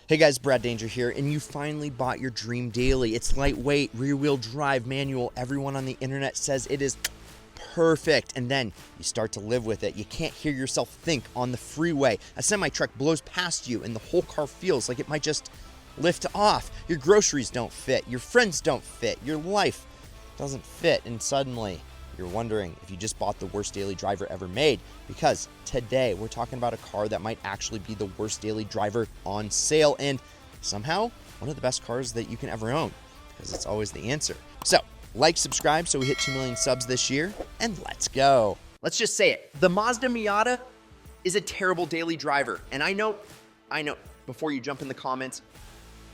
Hey guys, Brad Danger here, and you finally bought your dream daily. It's lightweight, rear-wheel drive, manual. Everyone on the internet says it is perfect, and then you start to live with it. You can't hear yourself think on the freeway. A semi-truck blows past you, and the whole car feels like it might just lift off. Your groceries don't fit, your friends don't fit, your life doesn't fit, and suddenly you're wondering if you just bought the worst daily driver ever made, because today we're talking about a car that might actually be the worst daily driver on sale, and somehow one of the best cars that you can ever own, because it's always the answer. So like, subscribe so we hit 2 million subs this year, and let's go. Let's just say it. The Mazda Miata is a terrible daily driver, and I know, before you jump in the comments,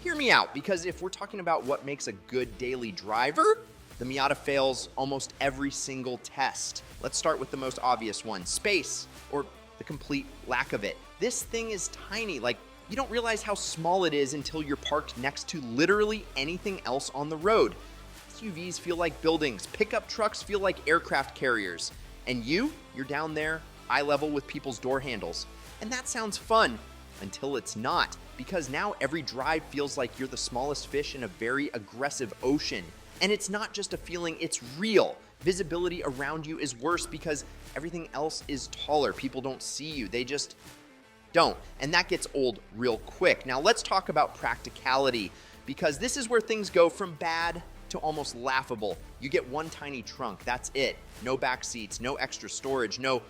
hear me out, because if we're talking about what makes a good daily driver, the Miata fails almost every single test. Let's start with the most obvious one, space, or the complete lack of it. This thing is tiny, like you don't realize how small it is until you're parked next to literally anything else on the road. SUVs feel like buildings, pickup trucks feel like aircraft carriers, and you're down there, eye level with people's door handles. And that sounds fun until it's not, because now every drive feels like you're the smallest fish in a very aggressive ocean. And it's not just a feeling, it's real. Visibility around you is worse because everything else is taller. People don't see you, they just don't. And that gets old real quick. Now let's talk about practicality, because this is where things go from bad to almost laughable. You get one tiny trunk, that's it. No back seats, no extra storage, no,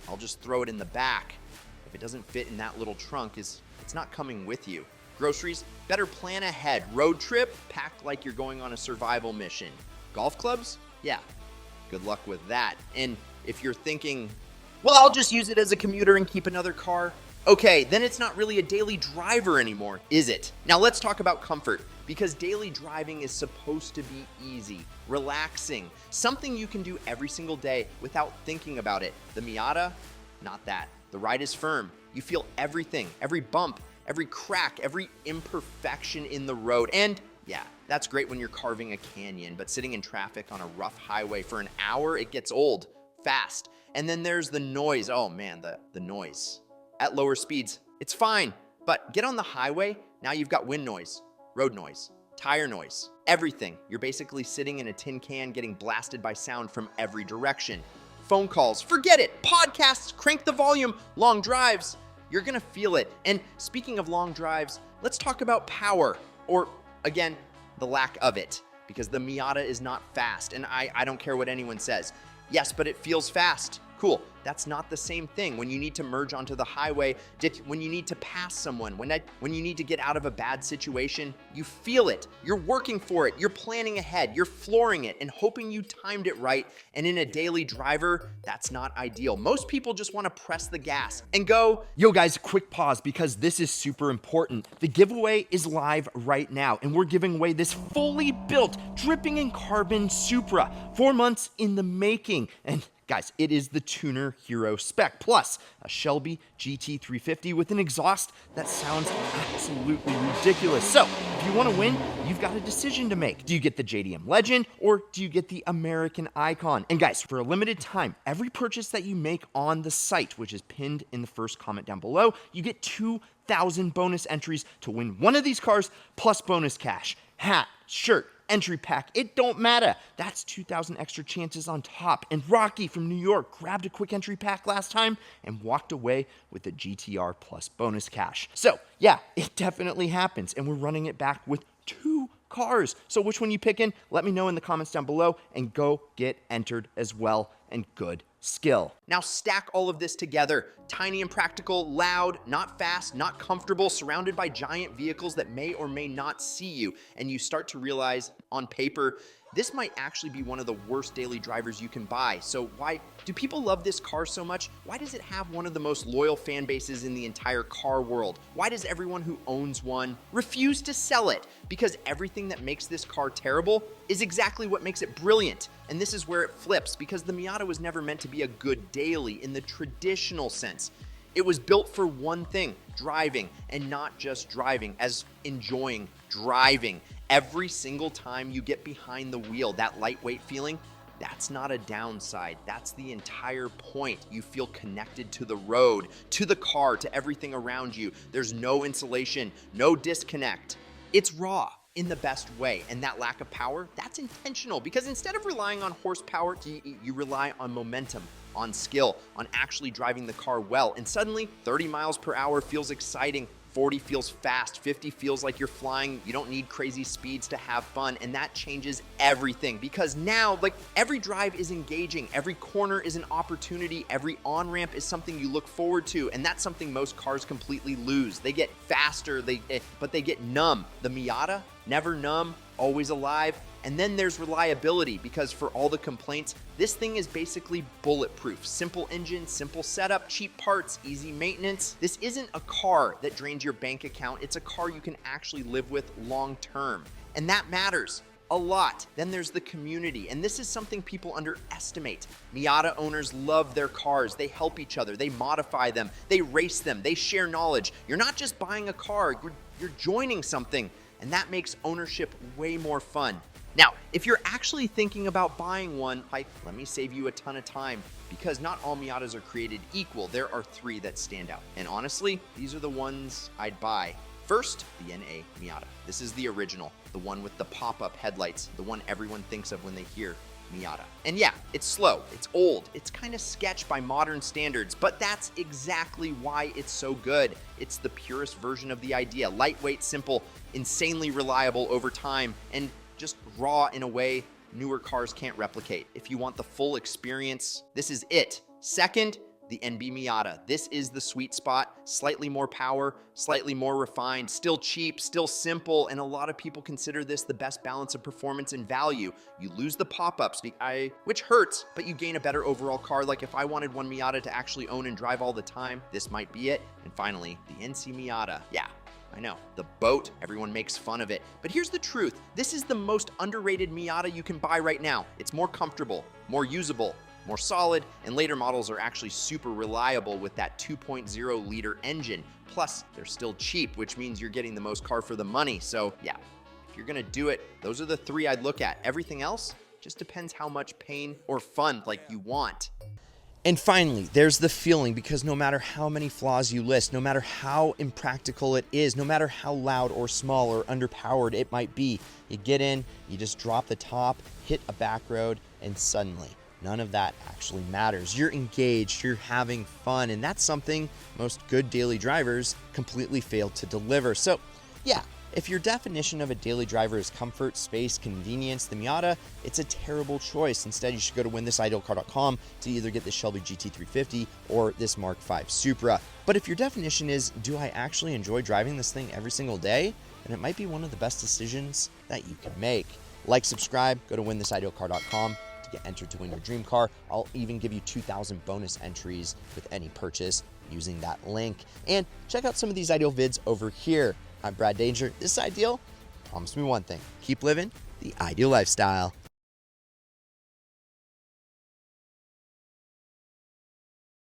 I'll just throw it in the back. If it doesn't fit in that little trunk, it's not coming with you. Groceries, better plan ahead. Road trip, packed like you're going on a survival mission. Golf clubs? Yeah, good luck with that. And if you're thinking, well, I'll just use it as a commuter and keep another car, okay, then it's not really a daily driver anymore, is it? Now let's talk about comfort, because daily driving is supposed to be easy, relaxing, something you can do every single day without thinking about it. The Miata, not that. The ride is firm. You feel everything, every bump, every crack, every imperfection in the road. And yeah, that's great when you're carving a canyon, but sitting in traffic on a rough highway for an hour, it gets old fast. And then there's the noise. Oh man, the noise. At lower speeds, it's fine, but get on the highway, now you've got wind noise, road noise, tire noise, everything. You're basically sitting in a tin can getting blasted by sound from every direction. Phone calls, forget it. Podcasts, crank the volume. Long drives, you're gonna feel it. And speaking of long drives, let's talk about power, or again, the lack of it, because the Miata is not fast, and I don't care what anyone says. Yes, but it feels fast. Cool, that's not the same thing. When you need to merge onto the highway, when you need to pass someone, when you need to get out of a bad situation, you feel it. You're working for it. You're planning ahead. You're flooring it and hoping you timed it right. And in a daily driver, that's not ideal. Most people just want to press the gas and go. Yo guys, quick pause, because this is super important. The giveaway is live right now, and we're giving away this fully built, dripping in carbon Supra, 4 months in the making. And guys, it is the Tuner Hero spec, plus a Shelby GT350 with an exhaust that sounds absolutely ridiculous. So, if you want to win, you've got a decision to make. Do you get the JDM Legend, or do you get the American Icon? And guys, for a limited time, every purchase that you make on the site, which is pinned in the first comment down below, you get 2,000 bonus entries to win one of these cars, plus bonus cash, hat, shirt, entry pack, it don't matter. That's 2,000 extra chances on top. And Rocky from New York grabbed a quick entry pack last time and walked away with a GTR plus bonus cash. So yeah, it definitely happens, and we're running it back with 2 cars. So which one you picking? Let me know in the comments down below, and go get entered as well, and good skill. Now stack all of this together. Tiny and practical, loud, not fast, not comfortable, surrounded by giant vehicles that may or may not see you. And you start to realize on paper, this might actually be one of the worst daily drivers you can buy. So why do people love this car so much? Why does it have one of the most loyal fan bases in the entire car world? Why does everyone who owns one refuse to sell it? Because everything that makes this car terrible is exactly what makes it brilliant. And this is where it flips, because the Miata was never meant to be a good daily in the traditional sense. It was built for one thing, driving, and not just driving, as enjoying driving. Every single time you get behind the wheel, that lightweight feeling, That's not a downside. That's the entire point. You feel connected to the road, to the car, to everything around you. There's no insulation, no disconnect. It's raw in the best way. And that lack of power, that's intentional, because instead of relying on horsepower, you rely on momentum, on skill, on actually driving the car well. And suddenly 30 miles per hour feels exciting. 40 feels fast, 50 feels like you're flying. You don't need crazy speeds to have fun, and that changes everything, because now, like, every drive is engaging, every corner is an opportunity, every on-ramp is something you look forward to, and that's something most cars completely lose. They get faster, but they get numb. The Miata, never numb, always alive. And then there's reliability, because for all the complaints, this thing is basically bulletproof. Simple engine, simple setup, cheap parts, easy maintenance. This isn't a car that drains your bank account. It's a car you can actually live with long term. And that matters a lot. Then there's the community, and this is something people underestimate. Miata owners love their cars. They help each other. They modify them. They race them. They share knowledge. You're not just buying a car, you're joining something, and that makes ownership way more fun. Now, if you're actually thinking about buying one, let me save you a ton of time, because not all Miatas are created equal. There are 3 that stand out. And honestly, these are the ones I'd buy. First, the NA Miata. This is the original, the one with the pop-up headlights, the one everyone thinks of when they hear Miata. And yeah, it's slow, it's old, it's kind of sketch by modern standards, but that's exactly why it's so good. It's the purest version of the idea. Lightweight, simple, insanely reliable over time, and just raw in a way newer cars can't replicate. If you want the full experience, this is it. Second, the NB Miata. This is the sweet spot. Slightly more power, slightly more refined, still cheap, still simple, and a lot of people consider this the best balance of performance and value. You lose the pop-ups, which hurts, but you gain a better overall car. Like if I wanted one Miata to actually own and drive all the time, this might be it. And finally, the NC Miata. Yeah, I know, the boat, everyone makes fun of it. But here's the truth. This is the most underrated Miata you can buy right now. It's more comfortable, more usable, more solid, and later models are actually super reliable with that 2.0 liter engine. Plus, they're still cheap, which means you're getting the most car for the money. So yeah, if you're gonna do it, those are the 3 I'd look at. Everything else just depends how much pain or fun you want. And finally, there's the feeling, because no matter how many flaws you list, no matter how impractical it is, no matter how loud or small or underpowered it might be, you get in, you just drop the top, hit a back road, and suddenly none of that actually matters. You're engaged, you're having fun, and that's something most good daily drivers completely fail to deliver. So yeah, if your definition of a daily driver is comfort, space, convenience, the Miata, it's a terrible choice. Instead, you should go to winthisIdealcar.com to either get the Shelby GT350 or this Mark V Supra. But if your definition is, do I actually enjoy driving this thing every single day? Then it might be one of the best decisions that you can make. Like, subscribe, go to winthisIdealcar.com to get entered to win your dream car. I'll even give you 2,000 bonus entries with any purchase using that link. And check out some of these Ideal vids over here. I'm Brad Danger. This is Ideal. Promise me one thing. Keep living the ideal lifestyle.